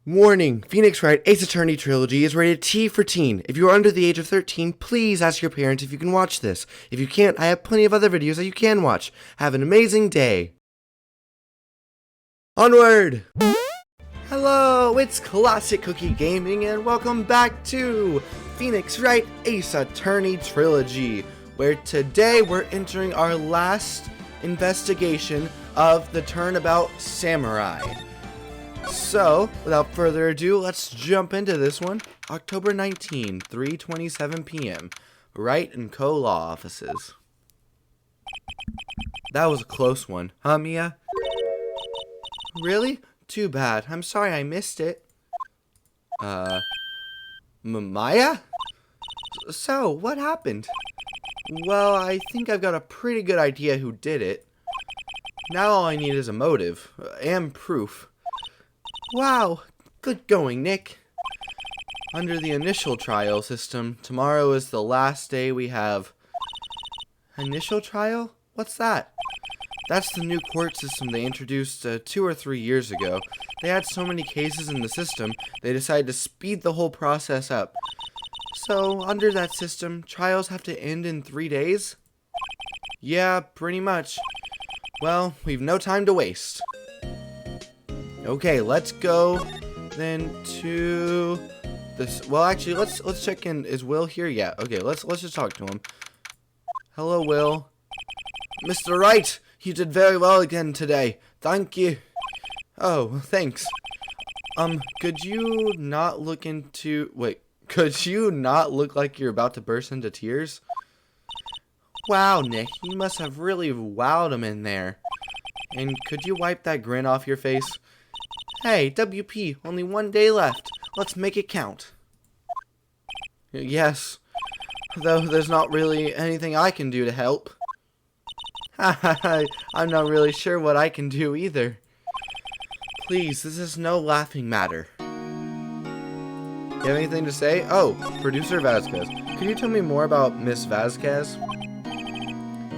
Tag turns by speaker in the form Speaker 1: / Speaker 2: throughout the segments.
Speaker 1: Warning, Phoenix Wright Ace Attorney Trilogy is rated T for teen. If you are under the age of 13, please ask your parents if you can watch this. If you can't, I have plenty of other videos that you can watch. Have an amazing day. Onward! Hello, it's Classic Cookie Gaming and welcome back to Phoenix Wright Ace Attorney Trilogy, where today we're entering our last investigation of the Turnabout Samurai. So, without further ado, let's jump into this one. October 19, 3:27 p.m. Wright & Co. Law Offices. That was a close one, huh, Mia? Really? Too bad. I'm sorry I missed it. Maya? So, what happened? Well, I think I've got a pretty good idea who did it. Now all I need is a motive, and proof. Wow, good going, Nick. Under the initial trial system, tomorrow is the last day we have. Initial trial? What's that? That's the new court system they introduced 2 or 3 years ago. They had so many cases in the system, they decided to speed the whole process up. So, under that system, trials have to end in 3 days? Yeah, pretty much. Well, we've no time to waste. Okay, let's go then to this. Well, actually, let's check in. Is Will here? Yeah. Okay, let's just talk to him. Hello, Will. Mr. Wright, you did very well again today. Thank you. Oh, thanks. Could you not look into? Wait, could you not look like you're about to burst into tears? Wow, Nick, you must have really wowed him in there. And could you wipe that grin off your face? Hey, WP, only 1 day left. Let's make it count. Yes, though there's not really anything I can do to help. I'm not really sure what I can do either. Please, this is no laughing matter. You have anything to say? Oh, Producer Vasquez. Could you tell me more about Miss Vasquez?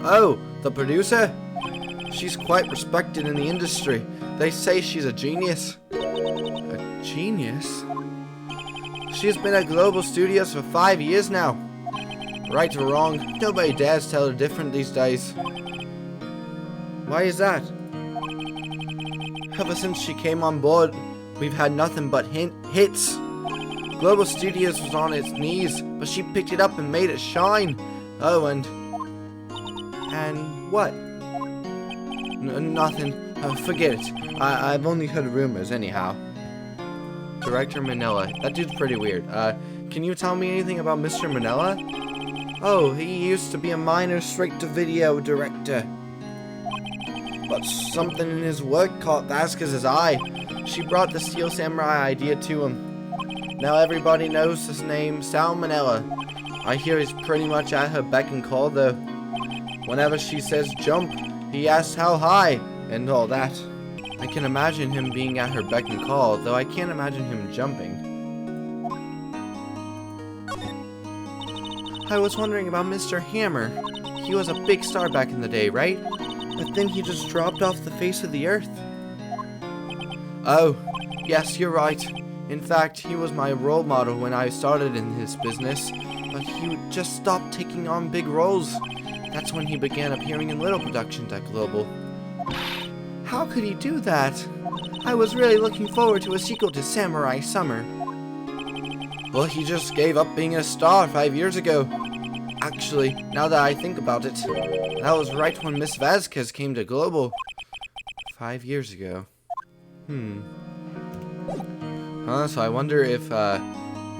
Speaker 1: Oh, the producer? She's quite respected in the industry. They say she's a genius. A genius? She's been at Global Studios for 5 years now. Right or wrong, nobody dares tell her different these days. Why is that? Ever since she came on board, we've had nothing but hits. Global Studios was on its knees, but she picked it up and made it shine. Oh, and what? Nothing. Forget it. I've only heard rumors anyhow. Director Manila. That dude's pretty weird. Can you tell me anything about Mr. Manila? Oh, he used to be a minor straight-to-video director. But something in his work caught Vasquez's eye. She brought the Steel Samurai idea to him. Now everybody knows his name, Sal Manila. I hear he's pretty much at her beck and call though. Whenever she says jump, he asks how high, and all that. I can imagine him being at her beck and call, though I can't imagine him jumping. I was wondering about Mr. Hammer. He was a big star back in the day, right? But then he just dropped off the face of the earth. Oh, yes, you're right. In fact, he was my role model when I started in his business, but he just stopped taking on big roles. That's when he began appearing in little productions at Global. How could he do that? I was really looking forward to a sequel to Samurai Summer. Well, he just gave up being a star 5 years ago. Actually, now that I think about it, that was right when Miss Vasquez came to Global. 5 years ago. So I wonder if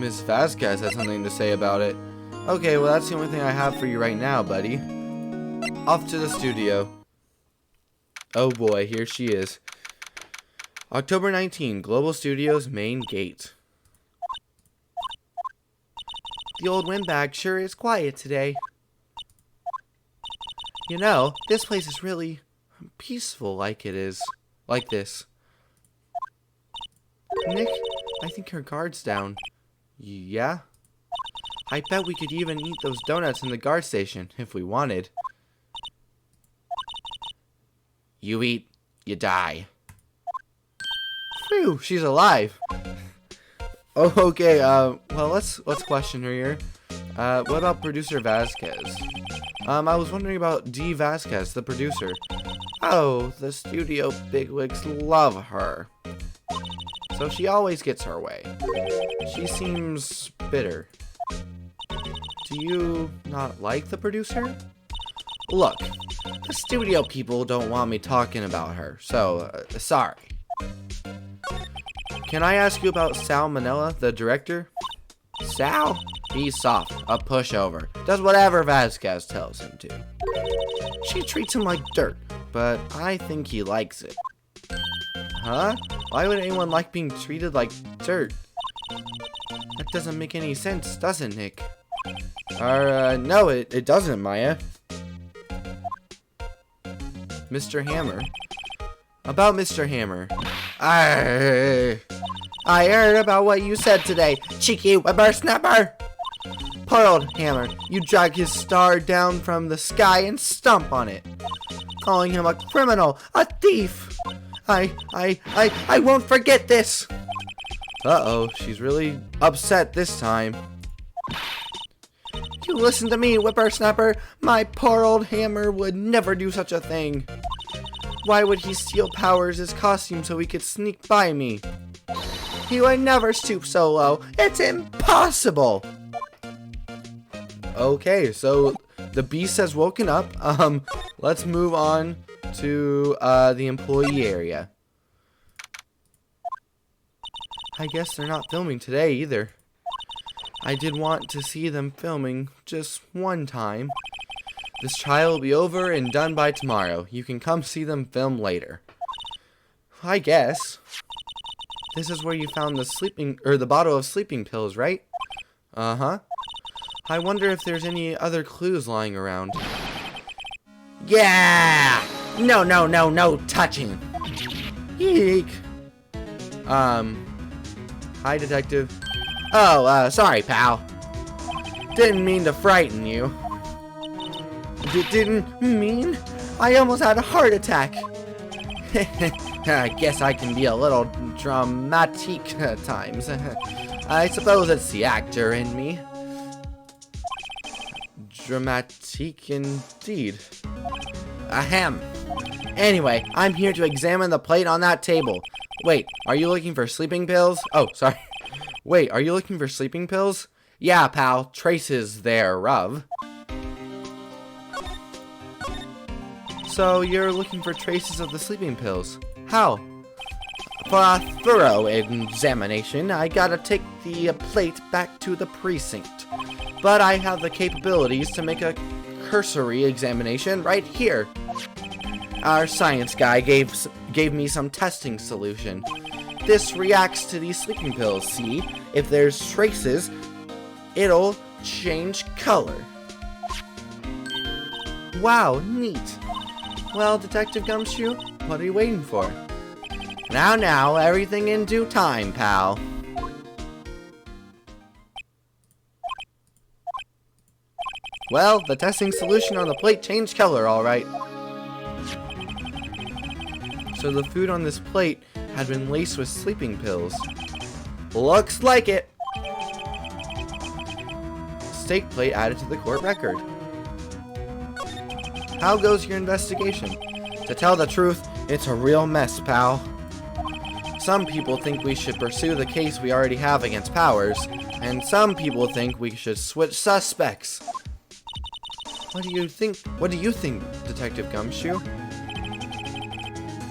Speaker 1: Miss Vasquez has something to say about it. Okay, well that's the only thing I have for you right now, buddy. Off to the studio. Oh boy, here she is. October 19, Global Studios main gate. The old windbag sure is quiet today. You know, this place is really peaceful like it is. Like this. Nick, I think her guard's down. Yeah? I bet we could even eat those donuts in the guard station if we wanted. You eat, you die. Phew, she's alive. Oh, okay, well, let's question her here. What about producer Vasquez? I was wondering about D. Vasquez, the producer. Oh, the studio bigwigs love her. So she always gets her way. She seems bitter. Do you not like the producer? Look, the studio people don't want me talking about her, so, sorry. Can I ask you about Sal Manella, the director? Sal? He's soft, a pushover. Does whatever Vasquez tells him to. She treats him like dirt, but I think he likes it. Huh? Why would anyone like being treated like dirt? That doesn't make any sense, does it, Nick? No, it doesn't, Maya. Mr. Hammer? About Mr. Hammer. I heard about what you said today, cheeky whippersnapper! Poor old Hammer, you drag his star down from the sky and stomp on it. Calling him a criminal, a thief! I won't forget this! Uh-oh, she's really upset this time. You listen to me, whippersnapper. My poor old Hammer would never do such a thing. Why would he steal Powers' costume so he could sneak by me? He would never stoop so low. It's impossible! Okay, so the beast has woken up. Let's move on to the employee area. I guess they're not filming today either. I did want to see them filming just one time. This trial will be over and done by tomorrow. You can come see them film later. I guess. This is where you found the bottle of sleeping pills, right? Uh-huh. I wonder if there's any other clues lying around. Yeah! No touching. Eek. Hi, detective. Oh, sorry, pal. Didn't mean to frighten you. Didn't mean? I almost had a heart attack. I guess I can be a little dramatique at times. I suppose it's the actor in me. Dramatique indeed. Ahem. Anyway, I'm here to examine the plate on that table. Wait, are you looking for sleeping pills? Oh, sorry. Wait, are you looking for sleeping pills? Yeah, pal. Traces there, Ruv. So, you're looking for traces of the sleeping pills. How? For a thorough examination, I gotta take the plate back to the precinct. But I have the capabilities to make a cursory examination right here. Our science guy gave me some testing solution. This reacts to these sleeping pills, see? If there's traces, it'll change color. Wow, neat. Well, Detective Gumshoe, what are you waiting for? Now, everything in due time, pal. Well, the testing solution on the plate changed color, alright. So the food on this plate had been laced with sleeping pills. Looks like it! Steak plate added to the court record. How goes your investigation? To tell the truth, it's a real mess, pal. Some people think we should pursue the case we already have against Powers, and some people think we should switch suspects. What do you think, Detective Gumshoe?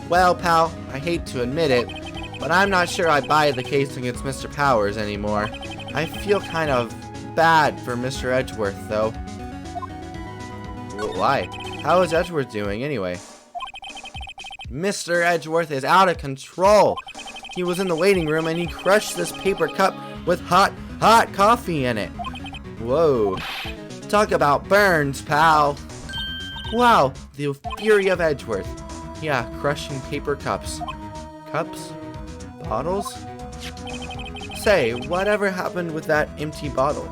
Speaker 1: Well, pal, I hate to admit it, but I'm not sure I buy the case against Mr. Powers anymore. I feel kind of bad for Mr. Edgeworth, though. Why? How is Edgeworth doing, anyway? Mr. Edgeworth is out of control. He was in the waiting room and he crushed this paper cup with hot coffee in it. Whoa. Talk about burns, pal. Wow, the fury of Edgeworth. Yeah, crushing paper cups. Cups? Bottles? Say, whatever happened with that empty bottle?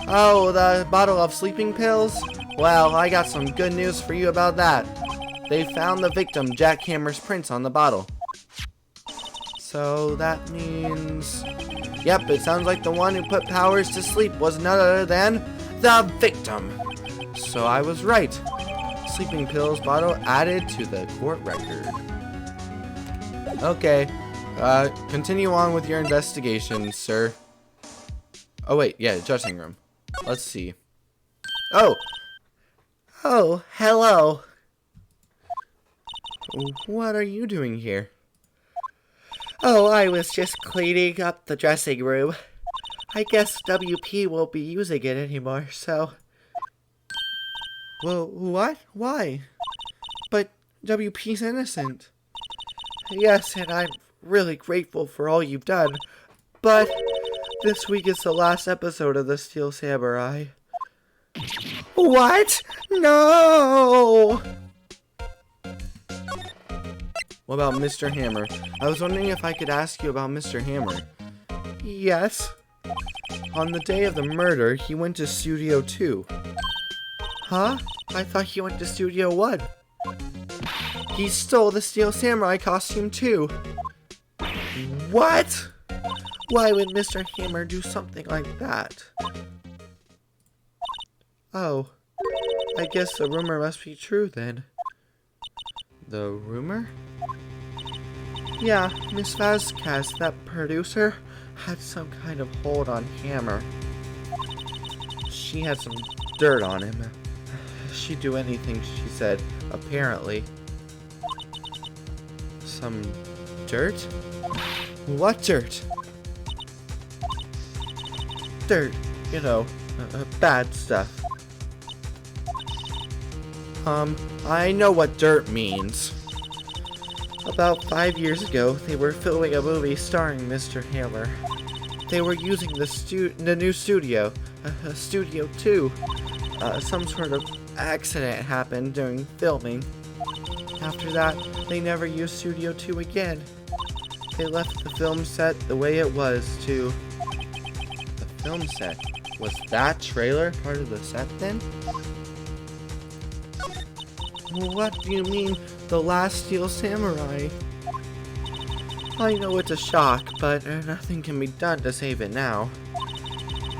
Speaker 1: Oh, the bottle of sleeping pills? Well, I got some good news for you about that. They found the victim, Jack Hammer's prints on the bottle. So that means... Yep, it sounds like the one who put Powers to sleep was none other than the victim. So I was right. Sleeping pills bottle added to the court record. Okay, continue on with your investigation, sir. Oh wait, yeah, dressing room. Let's see. Oh, hello. What are you doing here?
Speaker 2: Oh, I was just cleaning up the dressing room. I guess WP won't be using it anymore, so...
Speaker 1: Well, what? Why? But WP's innocent.
Speaker 2: Yes, and I'm really grateful for all you've done, but this week is the last episode of the Steel Samurai.
Speaker 1: What? No! What about Mr. Hammer? I was wondering if I could ask you about Mr. Hammer.
Speaker 2: Yes?
Speaker 1: On the day of the murder, he went to Studio 2.
Speaker 2: Huh? I thought he went to Studio 1.
Speaker 1: He stole the Steel Samurai costume too.
Speaker 2: What? Why would Mr. Hammer do something like that? Oh, I guess the rumor must be true then.
Speaker 1: The rumor?
Speaker 2: Yeah, Miss Vasquez, that producer, had some kind of hold on Hammer.
Speaker 1: She had some dirt on him. She'd do anything, she said, apparently. Some dirt? What dirt?
Speaker 2: Dirt, you know, bad stuff.
Speaker 1: I know what dirt means.
Speaker 2: About 5 years ago, they were filming a movie starring Mr. Hammer. They were using the new studio, Studio 2. Some sort of accident happened during filming. After that, they never used Studio 2 again. They left the film set the way it was, too.
Speaker 1: The film set? Was that trailer part of the set then?
Speaker 2: What do you mean, the last Steel Samurai? I know it's a shock, but nothing can be done to save it now.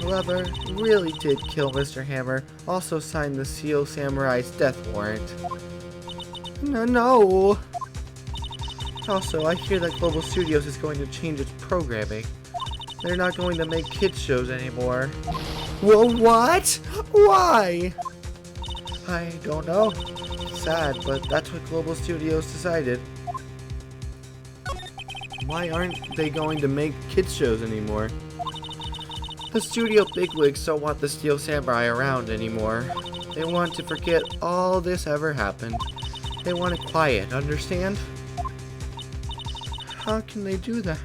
Speaker 2: Whoever really did kill Mr. Hammer also signed the Steel Samurai's death warrant. No. Also, I hear that Global Studios is going to change its programming. They're not going to make kids shows anymore.
Speaker 1: Well, what? Why?
Speaker 2: I don't know. Sad, but that's what Global Studios decided.
Speaker 1: Why aren't they going to make kids shows anymore?
Speaker 2: The studio bigwigs don't want the Steel Samurai around anymore. They want to forget all this ever happened. They want it quiet, understand?
Speaker 1: How can they do that?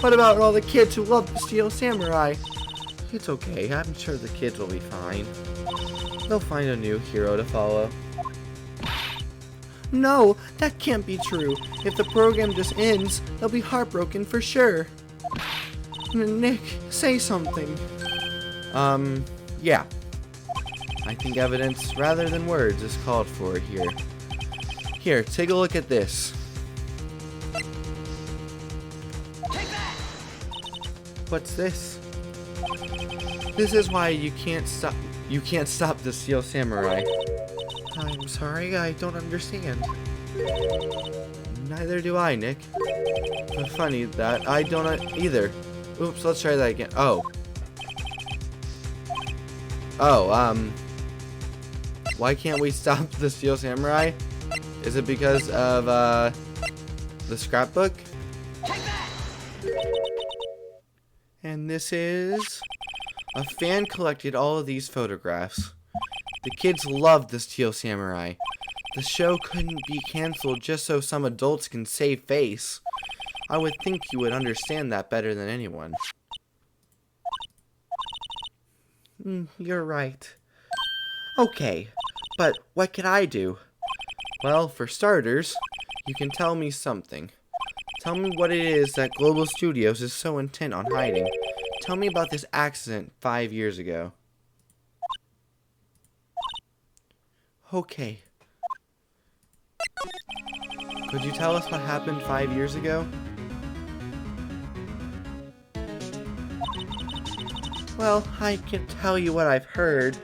Speaker 2: What about all the kids who love the Steel Samurai? It's okay, I'm sure the kids will be fine. They'll find a new hero to follow.
Speaker 1: No, that can't be true. If the program just ends, they'll be heartbroken for sure. Nick, say something. Yeah. I think evidence rather than words is called for here. Here, take a look at this.
Speaker 2: Take that! What's this?
Speaker 1: This is why you can't stop the Steel Samurai.
Speaker 2: I'm sorry, I don't understand.
Speaker 1: Neither do I, Nick. But funny that I don't either. Oops, let's try that again. Why can't we stop the Steel Samurai? Is it because of, the scrapbook? And this is... A fan collected all of these photographs. The kids loved the Steel Samurai. The show couldn't be canceled just so some adults can save face. I would think you would understand that better than anyone.
Speaker 2: You're right. Okay, but what can I do?
Speaker 1: Well, for starters, you can tell me something. Tell me what it is that Global Studios is so intent on hiding. Tell me about this accident 5 years ago.
Speaker 2: Okay.
Speaker 1: Could you tell us what happened 5 years ago?
Speaker 2: Well, I can tell you what I've heard.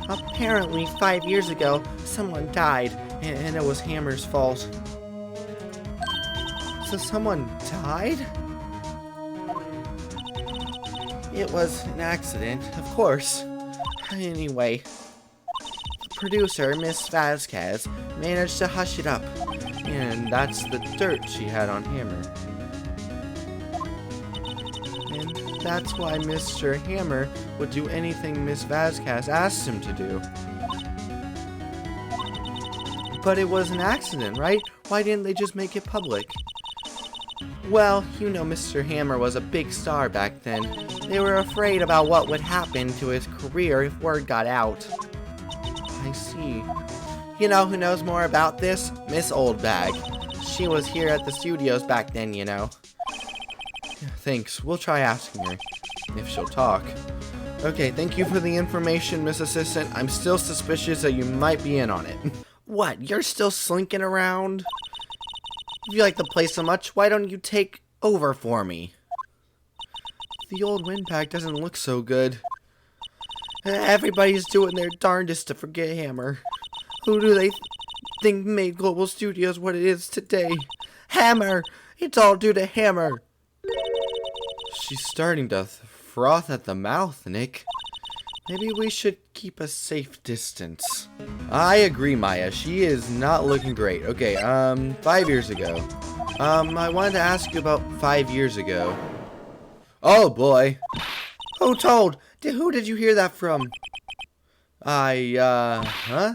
Speaker 2: Apparently, 5 years ago, someone died, and it was Hammer's fault.
Speaker 1: So someone died?
Speaker 2: It was an accident, of course. Anyway, the producer, Miss Vasquez, managed to hush it up.
Speaker 1: And that's the dirt she had on Hammer. And that's why Mr. Hammer would do anything Miss Vasquez asked him to do. But it was an accident, right? Why didn't they just make it public?
Speaker 2: Well, you know Mr. Hammer was a big star back then. They were afraid about what would happen to his career if word got out.
Speaker 1: I see.
Speaker 2: You know who knows more about this? Miss Oldbag. She was here at the studios back then, you know.
Speaker 1: Thanks. We'll try asking her. If she'll talk. Okay, thank you for the information, Miss Assistant. I'm still suspicious that you might be in on it.
Speaker 2: What? You're still slinking around? If you like the place so much, why don't you take over for me?
Speaker 1: The old windbag doesn't look so good.
Speaker 2: Everybody's doing their darndest to forget Hammer. Who do they think made Global Studios what it is today? Hammer! It's all due to Hammer!
Speaker 1: She's starting to froth at the mouth, Nick. Maybe we should keep a safe distance. I agree, Maya. She is not looking great. Okay, 5 years ago. I wanted to ask you about 5 years ago. Oh, boy.
Speaker 2: Who told? Who did you hear that from?
Speaker 1: Huh?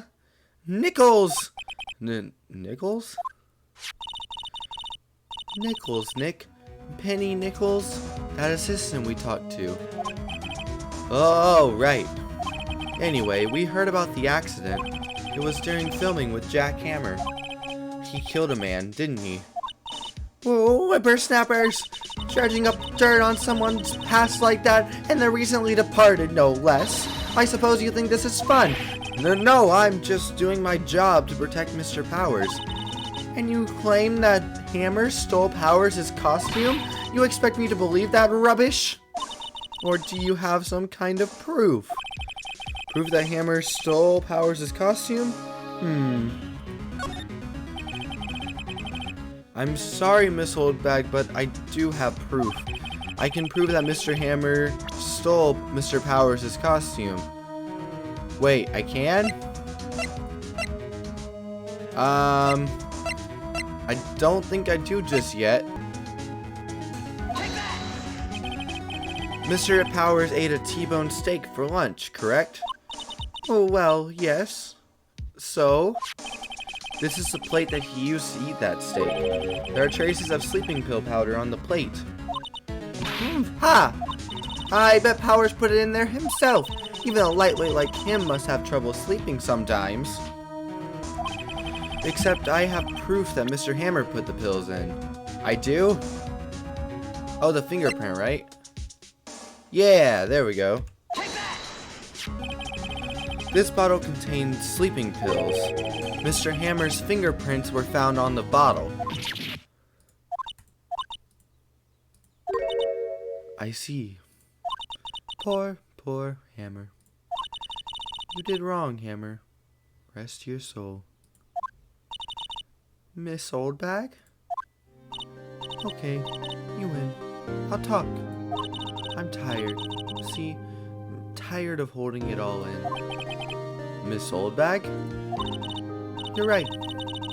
Speaker 2: Nichols!
Speaker 1: Nichols? Nichols, Nick. Penny Nichols? That assistant we talked to. Oh, right. Anyway, we heard about the accident. It was during filming with Jack Hammer. He killed a man, didn't he?
Speaker 2: Whoa, whippersnappers! Charging up dirt on someone's past like that, and they're recently departed, no less. I suppose you think this is fun.
Speaker 1: No, I'm just doing my job to protect Mr. Powers.
Speaker 2: And you claim that Hammer stole Powers' costume? You expect me to believe that rubbish?
Speaker 1: Or do you have some kind of proof? Proof that Hammer stole Powers' costume? I'm sorry, Miss Oldbag, but I do have proof. I can prove that Mr. Hammer stole Mr. Powers' costume. Wait, I can? I don't think I do just yet. Mr. Powers ate a T-bone steak for lunch, correct?
Speaker 2: Oh, well, yes.
Speaker 1: So, this is the plate that he used to eat that steak. There are traces of sleeping pill powder on the plate.
Speaker 2: Ha! I bet Powers put it in there himself. Even a lightweight like him must have trouble sleeping sometimes.
Speaker 1: Except I have proof that Mr. Hammer put the pills in. I do? Oh, the fingerprint, right? Yeah, there we go. This bottle contained sleeping pills. Mr. Hammer's fingerprints were found on the bottle. I see. Poor Hammer. You did wrong, Hammer. Rest your soul. Miss Oldbag? Okay, you win. I'll talk. I'm tired. See, I'm tired of holding it all in. Miss Oldbag? You're right.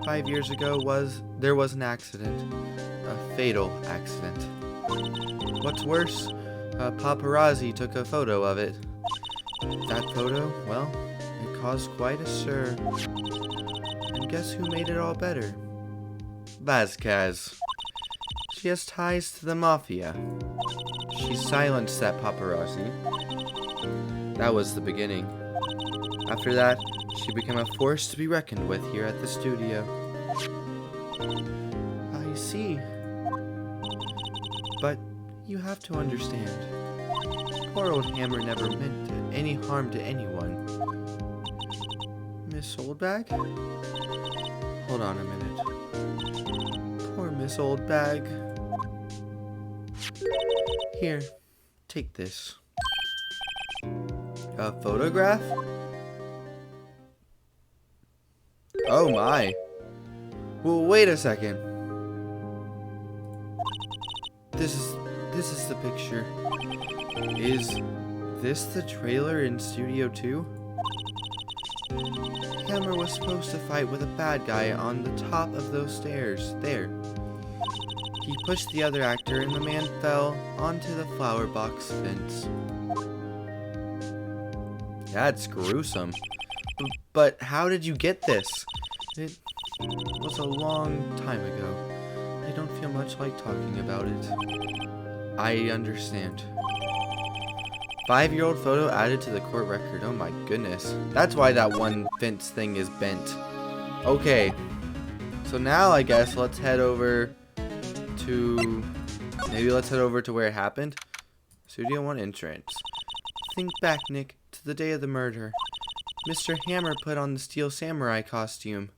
Speaker 1: 5 years ago there was an accident. A fatal accident. What's worse, a paparazzi took a photo of it. That photo, well, it caused quite a stir. And guess who made it all better? Vasquez. She has ties to the mafia. She silenced that paparazzi. That was the beginning. After that, she became a force to be reckoned with here at the studio. I see. But you have to understand. Poor old Hammer never meant any harm to anyone. Miss Oldbag? Hold on a minute. Poor Miss Oldbag. Here, take this. A photograph? Oh my. Well, wait a second. This is the picture. Is this the trailer in Studio 2? Hammer was supposed to fight with a bad guy on the top of those stairs. There. He pushed the other actor and the man fell onto the flower box fence. That's gruesome. But how did you get this? It was a long time ago. I don't feel much like talking about it. I understand. 5-year-old photo added to the court record. Oh my goodness. That's why that one fence thing is bent. Okay. So now I guess let's head over to... Maybe let's head over to where it happened. Studio 1 entrance. Think back, Nick, to the day of the murder. Mr. Hammer put on the Steel Samurai costume.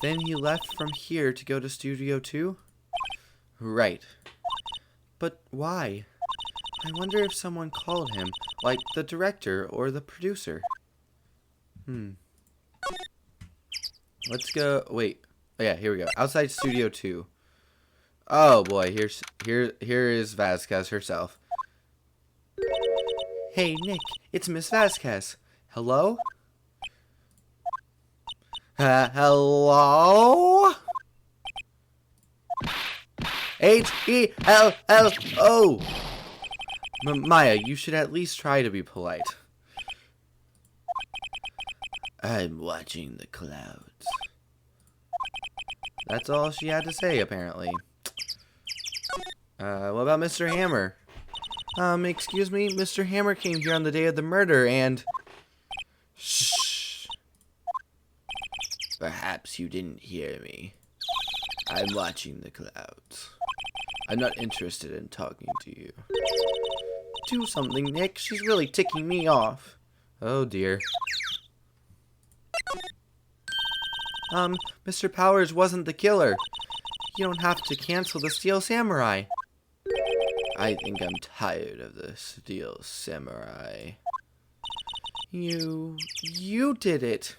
Speaker 1: Then he left from here to go to Studio 2? Right. But why? I wonder if someone called him, like the director or the producer. Let's go. Wait. Oh yeah, here we go. Outside Studio 2. Oh boy, here is Vasquez herself. Hey Nick, it's Miss Vasquez. Hello? Hello? Hello? Maya, you should at least try to be polite. I'm watching the clouds. That's all she had to say, apparently. What about Mr. Hammer? Excuse me, Mr. Hammer came here on the day of the murder and... Shh. Perhaps you didn't hear me. I'm watching the clouds. I'm not interested in talking to you. Do something, Nick. She's really ticking me off. Oh, dear. Mr. Powers wasn't the killer. You don't have to cancel the Steel Samurai. I think I'm tired of the Steel Samurai. You did it.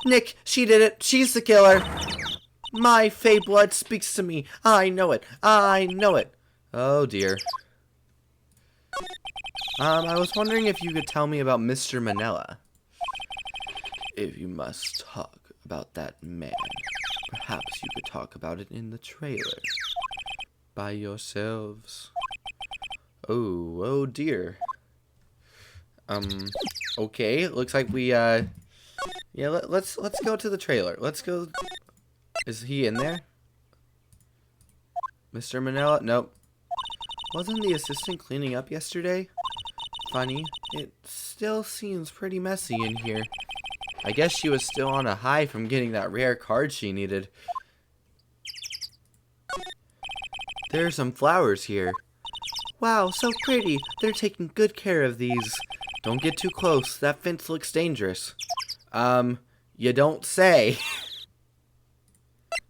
Speaker 1: Nick, she did it. She's the killer. My Fey blood speaks to me. I know it. I know it. Oh, dear. I was wondering if you could tell me about Mr. Manila. If you must talk about that man, perhaps you could talk about it in the trailer. By yourselves. Oh dear. Okay, looks like we, yeah, let's go to the trailer. Let's go. Is he in there? Mr. Manila? Nope. Wasn't the assistant cleaning up yesterday? Funny, it still seems pretty messy in here. I guess she was still on a high from getting that rare card she needed. There are some flowers here. Wow, so pretty. They're taking good care of these. Don't get too close. That fence looks dangerous. You don't say.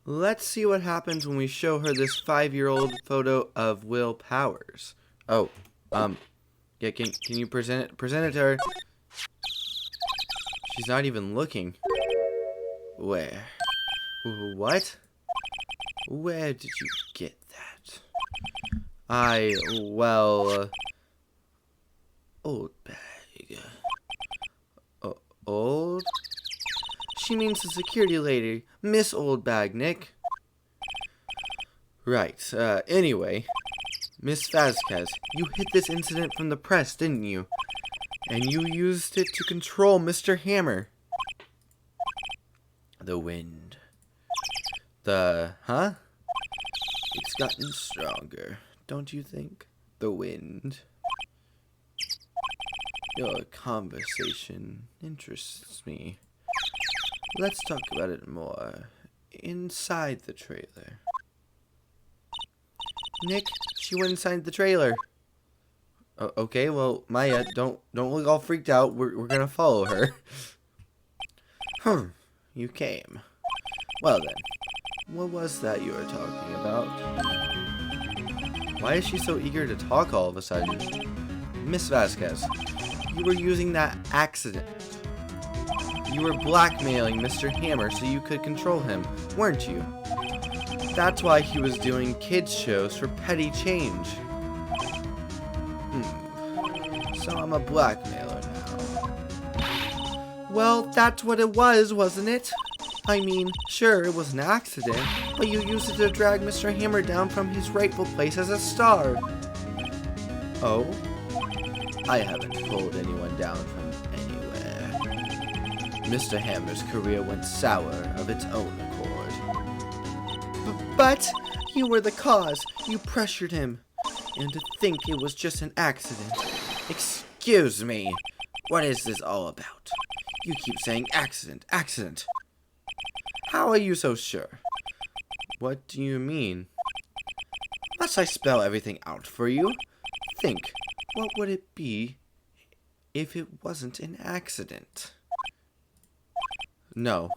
Speaker 1: Let's see what happens when we show her this 5-year-old photo of Will Powers. Oh, yeah, can you present it to her? She's not even looking. Where? What? Where did you get that? Old bag. Old? She means the security lady, Miss Old Bag, Nick. Right, anyway. Miss Vasquez, you hid this incident from the press, didn't you? And you used it to control Mr. Hammer. The wind. Huh? It's gotten stronger, don't you think? The wind. Your conversation interests me. Let's talk about it more inside the trailer. Nick, she went inside the trailer. Okay, well, Maya, don't look all freaked out. We're gonna follow her. You came. Well then, what was that you were talking about? Why is she so eager to talk all of a sudden? Miss Vasquez, you were using that accident. You were blackmailing Mr. Hammer so you could control him, weren't you? That's why he was doing kids shows for petty change. So I'm a blackmailer now. Well, that's what it was, wasn't it? I mean, sure, it was an accident, but you used it to drag Mr. Hammer down from his rightful place as a star. Oh? I haven't pulled anyone down from anywhere. Mr. Hammer's career went sour of its own accord. But you were the cause. You pressured him. And to think it was just an accident. Excuse me. What is this all about? You keep saying accident, accident. How are you so sure? What do you mean? Must I spell everything out for you? Think, what would it be if it wasn't an accident? No.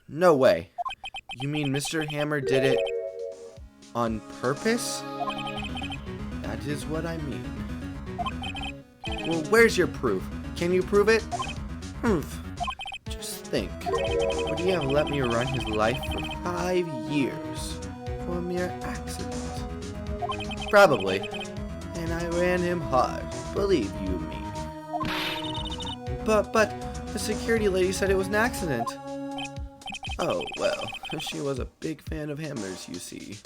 Speaker 1: No way. You mean Mr. Hammer did it on purpose? That is what I mean. Well, where's your proof? Can you prove it? Proof. Just think. Would he have let me run his life for 5 years for a mere accident? Probably. And I ran him hard, believe you me. But the security lady said it was an accident. Oh, well, she was a big fan of Hammer's, you see.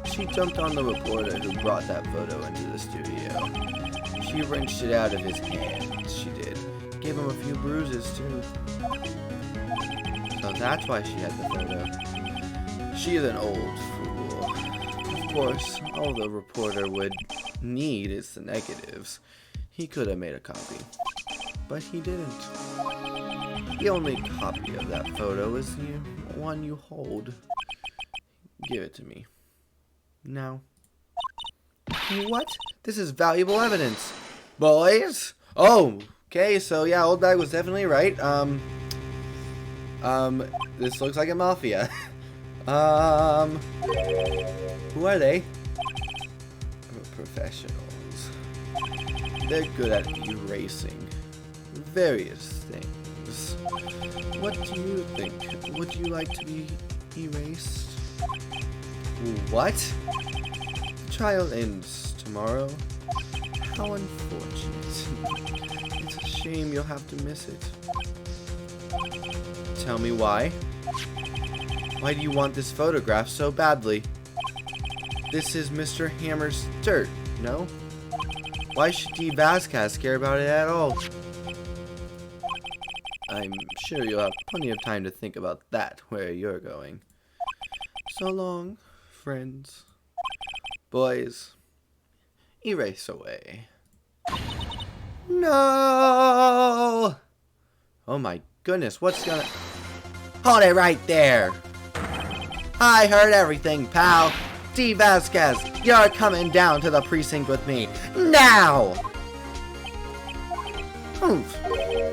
Speaker 1: She jumped on the reporter who brought that photo into the studio. She wrenched it out of his hand, she did. Gave him a few bruises, too. So that's why she had the photo. She's an old fool. Of course, all the reporter would need is the negatives. He could have made a copy, but he didn't. The only copy of that photo is the one you hold. Give it to me. Now. What? This is valuable evidence. Boys? Oh, okay, so yeah, Old Bag was definitely right. This looks like a mafia. Who are they? Professionals. They're good at erasing various things. What do you think? Would you like to be erased? What? The trial ends tomorrow. How unfortunate. It's a shame you'll have to miss it. Tell me why. Why do you want this photograph so badly? This is Mr. Hammer's dirt, no? Why should D. Vasquez care about it at all? I'm sure you'll have plenty of time to think about that, where you're going. So long, friends. Boys, erase away. No! Oh my goodness, what's gonna... Hold it right there! I heard everything, pal! D. Vasquez, you're coming down to the precinct with me, now! Oomph,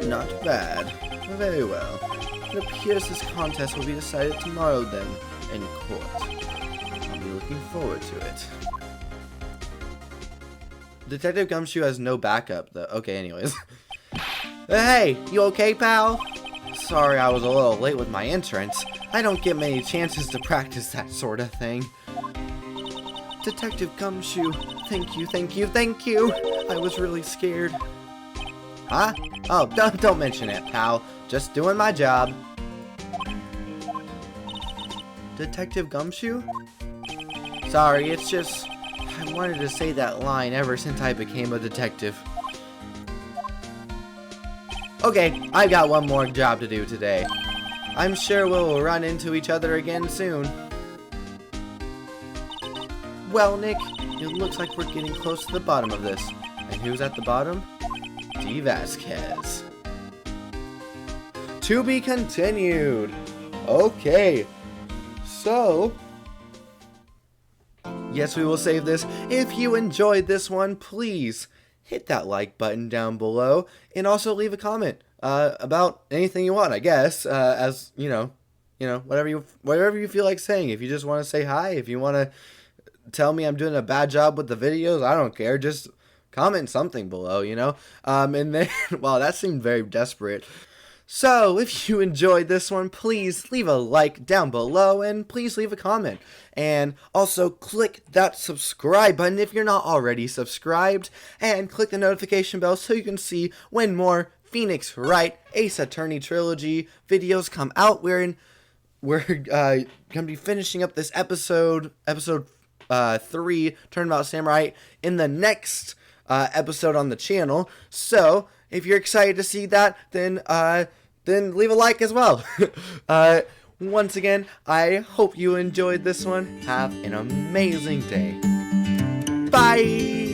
Speaker 1: not bad. Very well. It appears this contest will be decided tomorrow then, in court. I'll be looking forward to it. Detective Gumshoe has no backup, though. Okay, anyways. Hey, you okay, pal? Sorry I was a little late with my entrance. I don't get many chances to practice that sort of thing. Detective Gumshoe, thank you, thank you, thank you! I was really scared. Huh? Oh, don't mention it, pal. Just doing my job. Detective Gumshoe? Sorry, it's just... I wanted to say that line ever since I became a detective. Okay, I've got one more job to do today. I'm sure we'll run into each other again soon. Well, Nick, it looks like we're getting close to the bottom of this. And who's at the bottom? D. Vasquez. To be continued. Okay. So, yes, we will save this. If you enjoyed this one, please hit that like button down below. And also leave a comment about anything you want, I guess. As, whatever you feel like saying. If you just want to say hi, if you want to tell me I'm doing a bad job with the videos, I don't care. Just comment something below, you know? And then, wow, that seemed very desperate. So, if you enjoyed this one, please leave a like down below and please leave a comment. And also click that subscribe button if you're not already subscribed. And click the notification bell so you can see when more Phoenix Wright Ace Attorney Trilogy videos come out. We're going to be finishing up this episode 3, Turnabout Samurai, in the next episode on the channel. So, if you're excited to see that, then leave a like as well. Once again, I hope you enjoyed this one. Have an amazing day. Bye!